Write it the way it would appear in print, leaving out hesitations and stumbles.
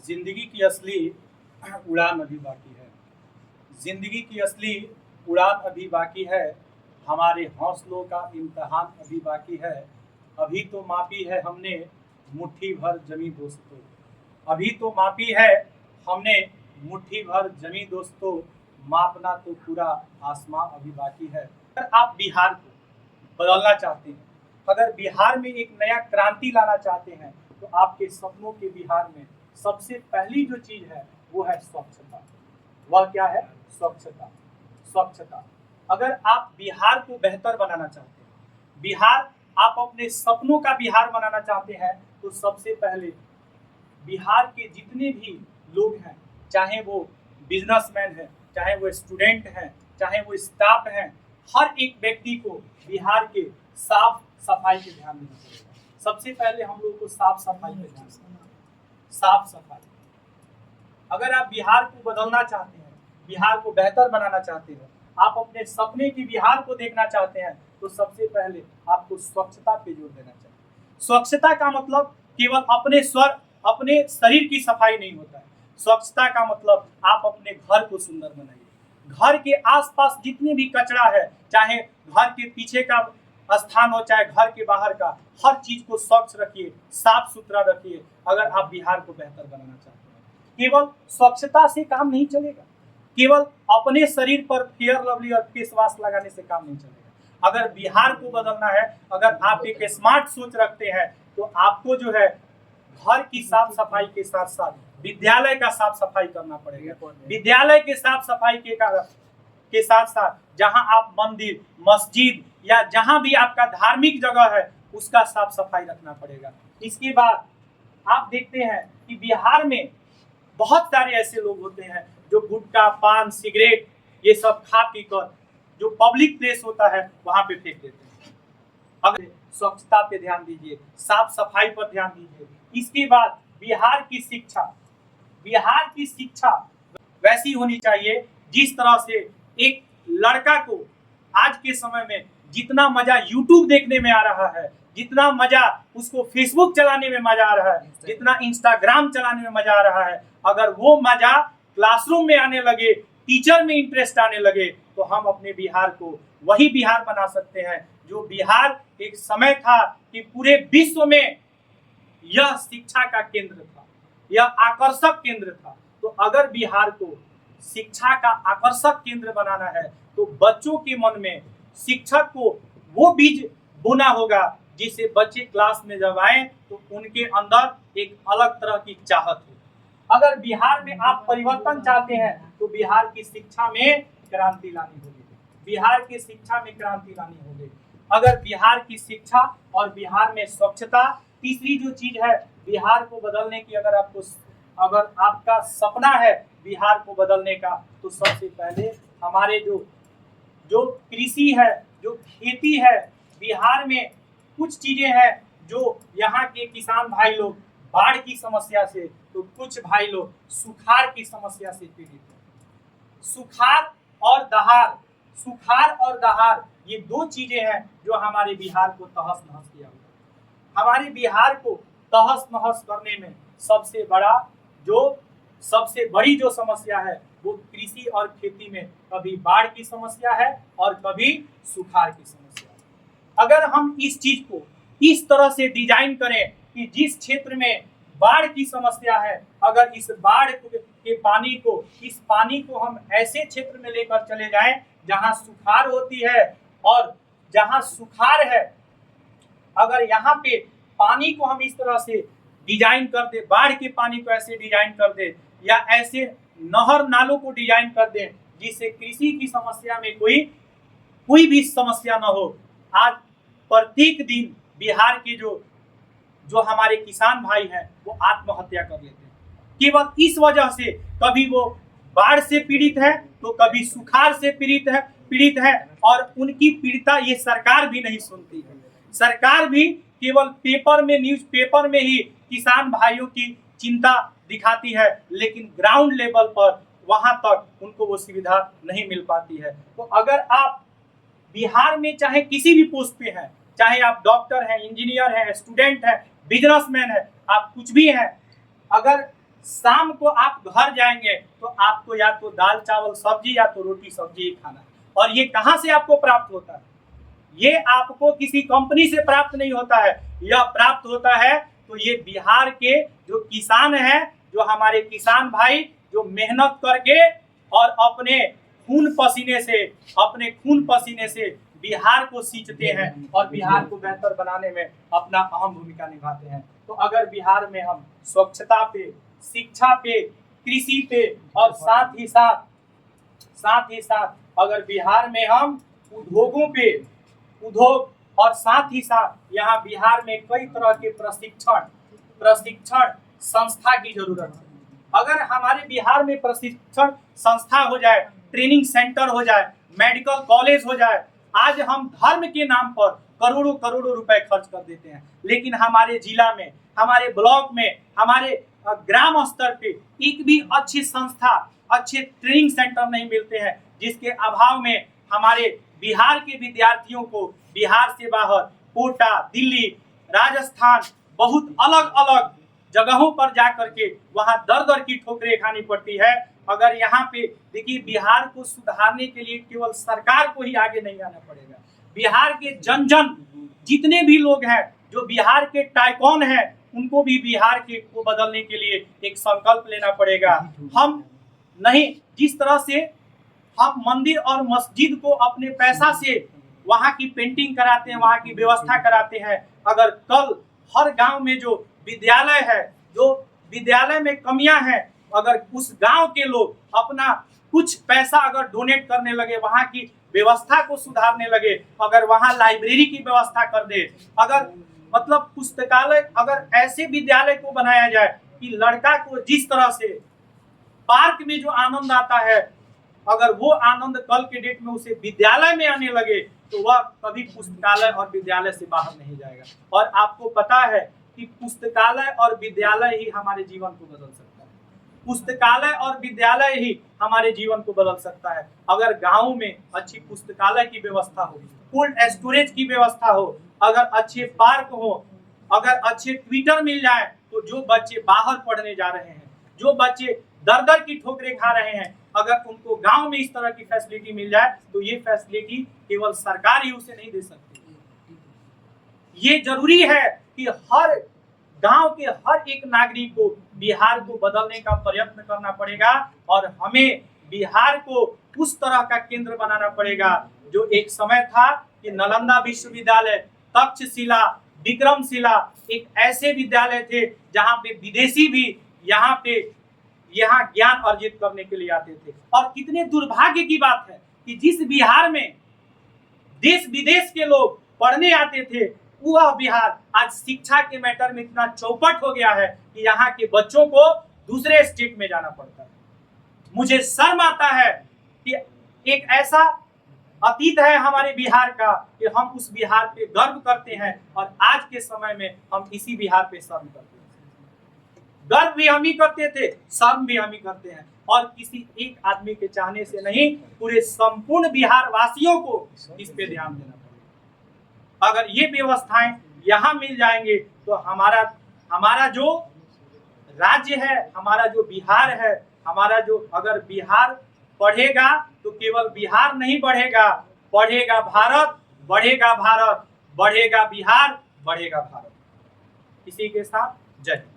जिंदगी की असली उड़ान अभी बाकी है। जिंदगी की असली उड़ान अभी बाकी है। हमारे हौसलों का इम्तहान अभी बाकी है। अभी तो मापी है हमने मुट्ठी भर जमी दोस्तों। अभी तो मापी है हमने मुट्ठी भर जमी दोस्तों। मापना तो पूरा आसमां अभी बाकी है। अगर आप बिहार को बदलना चाहते हैं, अगर बिहार में एक नया क्रांति लाना चाहते हैं, तो आपके सपनों के बिहार में सबसे पहली जो चीज है वो है स्वच्छता। वह क्या है? स्वच्छता। स्वच्छता। अगर आप बिहार को बेहतर बनाना चाहते हैं, बिहार आप अपने सपनों का बिहार बनाना चाहते हैं, तो सबसे पहले बिहार के जितने भी लोग हैं, चाहे वो बिजनेसमैन हैं, चाहे वो स्टूडेंट हैं, चाहे वो स्टाफ हैं, हर एक व्यक्ति को बिहार के साफ सफाई पे ध्यान देना पड़ेगा। सबसे पहले हम लोग को साफ सफाई पे ध्यान देना। साफ सफाई। अगर आप बिहार को बदलना चाहते हैं, बिहार को बेहतर बनाना चाहते हैं, आप अपने सपने की बिहार को देखना चाहते हैं, तो सबसे पहले आपको स्वच्छता पे जोर देना चाहिए। स्वच्छता का मतलब केवल अपने शरीर की सफाई नहीं होता है। स्वच्छता का मतलब आप अपने घर को सुंदर बनाइए। घर के आसपास जितने भी कचरा है, चाहे घर के पीछे का स्थान हो चाहे घर के बाहर का, हर चीज को स्वच्छ रखिए, साफ सुथरा रखिए। अगर आप बिहार को बेहतर बनाना चाहते हैं, केवल स्वच्छता से काम नहीं चलेगा। केवल अपने शरीर पर फेयर लवली और फेस वॉश लगाने से काम नहीं चलेगा। अगर बिहार को बदलना है, अगर आप एक स्मार्ट सोच रखते हैं, तो आपको जो है घर की साफ सफाई के साथ साथ विद्यालय का साफ सफाई करना पड़ेगा। विद्यालय के साफ सफाई के साथ साथ जहां आप मंदिर, मस्जिद या जहां भी आपका धार्मिक जगह है, उसका साफ सफाई रखना पड़ेगा। इसके बाद आप देखते हैं कि बिहार में बहुत सारे ऐसे लोग होते हैं जो गुटखा, पान, सिगरेट ये सब खा पी कर जो पब्लिक प्लेस होता है वहां पे फेंक देते हैं। अगर स्वच्छता पे ध्यान दीजिए, साफ सफाई पर ध्यान दीजिए। इसके बाद बिहार की शिक्षा वैसी होनी चाहिए जिस तरह से एक लड़का को आज के समय में जितना मजा यूट्यूब देखने में आ रहा है, जितना मजा उसको फेसबुक चलाने में मजा आ रहा है, जितना इंस्टाग्राम चलाने में मजा आ रहा है, अगर वो मजा क्लासरूम में आने लगे, टीचर में इंटरेस्ट आने लगे, तो हम अपने बिहार को वही बिहार बना सकते हैं जो बिहार एक समय था कि पूरे विश्व में यह शिक्षा का केंद्र था, यह आकर्षक केंद्र था। तो अगर बिहार को शिक्षा का आकर्षक केंद्र बनाना है, तो बच्चों के मन में शिक्षक को वो बीज बोना होगा जिससे बच्चे क्लास में जब आए तो उनके अंदर एक अलग तरह की चाहत हो। अगर बिहार में आप परिवर्तन चाहते हैं, तो बिहार की शिक्षा में क्रांति लानी होगी। बिहार की शिक्षा में क्रांति लानी होगी। अगर बिहार की शिक्षा और बिहार में स्वच्छता, तीसरी जो चीज है बिहार को बदलने की, अगर आपका सपना है बिहार को बदलने का, तो सबसे पहले हमारे जो कृषि है, जो खेती है, बिहार में कुछ चीजें हैं जो यहाँ के किसान भाई लोग बाढ़ की समस्या से, तो कुछ भाई लोग सुखाड़ की समस्या से पीड़ित हैं। सुखाड़ और दहाड़ ये दो चीजें हैं जो हमारे बिहार को तहस नहस किया हुआ। हमारे बिहार को तहस नहस करने में सबसे बड़ी जो समस्या है वो कृषि और खेती में कभी बाढ़ की समस्या है और कभी सुखाड़ की समस्या है। अगर हम इस चीज को इस तरह से डिजाइन करें कि जिस क्षेत्र में बाढ़ की समस्या है, अगर इस बाढ़ के पानी को हम ऐसे क्षेत्र में लेकर चले जाएं जहां सुखाड़ होती है, और जहां सुखाड़ है अगर यहाँ पे पानी को हम इस तरह से डिजाइन कर दे, बाढ़ के पानी को ऐसे डिजाइन कर दे या ऐसे नहर नालों को डिजाइन कर दे जिससे कृषि की समस्या में कोई भी समस्या न हो। आज प्रत्येक दिन बिहार के जो हमारे किसान भाई हैं वो आत्महत्या कर लेते हैं, केवल इस वजह से कभी वो बाढ़ से पीड़ित है तो कभी सुखाड़ से पीड़ित है और उनकी पीड़िता ये सरकार भी नहीं सुनती है। सरकार भी केवल न्यूज़पेपर में ही किसान भाइयों की चिंता दिखाती है, लेकिन ग्राउंड लेवल पर वहां तक उनको वो सुविधा नहीं मिल पाती है। तो अगर आप बिहार में चाहे किसी भी पोस्ट पे हैं, चाहे आप डॉक्टर हैं, इंजीनियर हैं, स्टूडेंट हैं, बिजनेसमैन हैं, आप कुछ भी हैं, अगर शाम को आप घर जाएंगे तो आपको या तो दाल चावल सब्जी या तो रोटी सब्जी ही खाना है। और ये कहाँ से आपको प्राप्त होता है? ये आपको किसी कंपनी से प्राप्त नहीं होता है, यह प्राप्त होता है तो ये बिहार के जो किसान हैं, जो हमारे किसान भाई जो मेहनत करके और अपने खून पसीने से बिहार को सींचते हैं और बिहार को बेहतर बनाने में अपना अहम भूमिका निभाते हैं। तो अगर बिहार में हम स्वच्छता पे, शिक्षा पे, कृषि पे और साथ ही साथ अगर बिहार में हम उद्योग और साथ ही साथ यहाँ बिहार में कई तरह के प्रशिक्षण संस्था की जरूरत है। अगर हमारे बिहार में प्रशिक्षण संस्था हो जाए, ट्रेनिंग सेंटर हो जाए, मेडिकल कॉलेज हो जाए, आज हम धर्म के नाम पर करोड़ों रुपए खर्च कर देते हैं, लेकिन हमारे जिला में, हमारे ब्लॉक में, हमारे ग्राम स्तर पे एक भी अच्छी संस्था, अच्छे ट्रेनिंग सेंटर नहीं मिलते हैं, जिसके अभाव में हमारे बिहार के विद्यार्थियों को बिहार से बाहर कोटा, दिल्ली, राजस्थान, बहुत अलग अलग जगहों पर जा करके वहां दर की ठोकरें खानी पड़ती है। अगर यहाँ पे देखिए, बिहार को सुधारने के लिए केवल सरकार को ही आगे नहीं आना पड़ेगा, बिहार के जन जितने भी लोग हैं, जो बिहार के टाइकॉन हैं, उनको भी बिहार के को बदलने के लिए एक संकल्प लेना पड़ेगा। हम नहीं, जिस तरह से हम मंदिर और मस्जिद को अपने पैसा से वहाँ की पेंटिंग कराते हैं, वहाँ की व्यवस्था कराते हैं, अगर कल हर गांव में जो विद्यालय है, जो विद्यालय में कमियां हैं, अगर उस गांव के लोग अपना कुछ पैसा अगर डोनेट करने लगे, वहाँ की व्यवस्था को सुधारने लगे, अगर वहाँ लाइब्रेरी की व्यवस्था कर दे, अगर मतलब पुस्तकालय, अगर ऐसे विद्यालय को बनाया जाए कि लड़का को जिस तरह से पार्क में जो आनंद आता है, अगर वो आनंद कल के डेट में उसे विद्यालय में आने लगे, तो वह कभी पुस्तकालय और विद्यालय से बाहर नहीं जाएगा। और आपको पता है कि पुस्तकालय और विद्यालय ही हमारे जीवन को बदल सकता है, पुस्तकालय और विद्यालय ही हमारे जीवन को बदल सकता है। अगर गाँव में अच्छी पुस्तकालय की व्यवस्था हो, कोल्ड स्टोरेज की व्यवस्था हो, अगर अच्छे पार्क हो, अगर अच्छे ट्विटर मिल जाए, तो जो बच्चे बाहर पढ़ने जा रहे हैं, जो बच्चे दर की ठोकरें खा रहे हैं, अगर उनको गांव में इस तरह की फैसिलिटी मिल जाए, तो ये फैसिलिटी केवल सरकार ही उसे नहीं दे सकती। ये जरूरी है कि हर गांव के हर एक नागरिक को बिहार को बदलने का प्रयत्न करना पड़ेगा और हमें बिहार को उस तरह का केंद्र बनाना पड़ेगा जो एक समय था कि नालंदा विश्वविद्यालय, तक्षशिला, विक्रमशिला एक ऐसे विद्यालय थे जहां पे विदेशी भी यहाँ ज्ञान अर्जित करने के लिए आते थे। और कितने दुर्भाग्य की बात है कि जिस बिहार में देश विदेश के लोग पढ़ने आते थे, वह बिहार आज शिक्षा के मैटर में इतना चौपट हो गया है कि यहाँ के बच्चों को दूसरे स्टेट में जाना पड़ता है। मुझे शर्म आता है कि एक ऐसा अतीत है हमारे बिहार का कि हम उस बिहार पे गर्व करते हैं और आज के समय में हम इसी बिहार पे शर्म करते हैं। गर्व भी हम ही करते थे, शर्म भी हम ही करते हैं, और किसी एक आदमी के चाहने से नहीं, पूरे संपूर्ण बिहार वासियों को इस पे ध्यान देना पड़ेगा। अगर ये व्यवस्थाएं यहाँ मिल जाएंगे तो हमारा जो राज्य है, हमारा जो बिहार है, हमारा जो, अगर बिहार पढ़ेगा तो केवल बिहार नहीं बढ़ेगा, बढ़ेगा भारत, बढ़ेगा भारत, बढ़ेगा बिहार, बढ़ेगा भारत। इसी के साथ जय हिंद।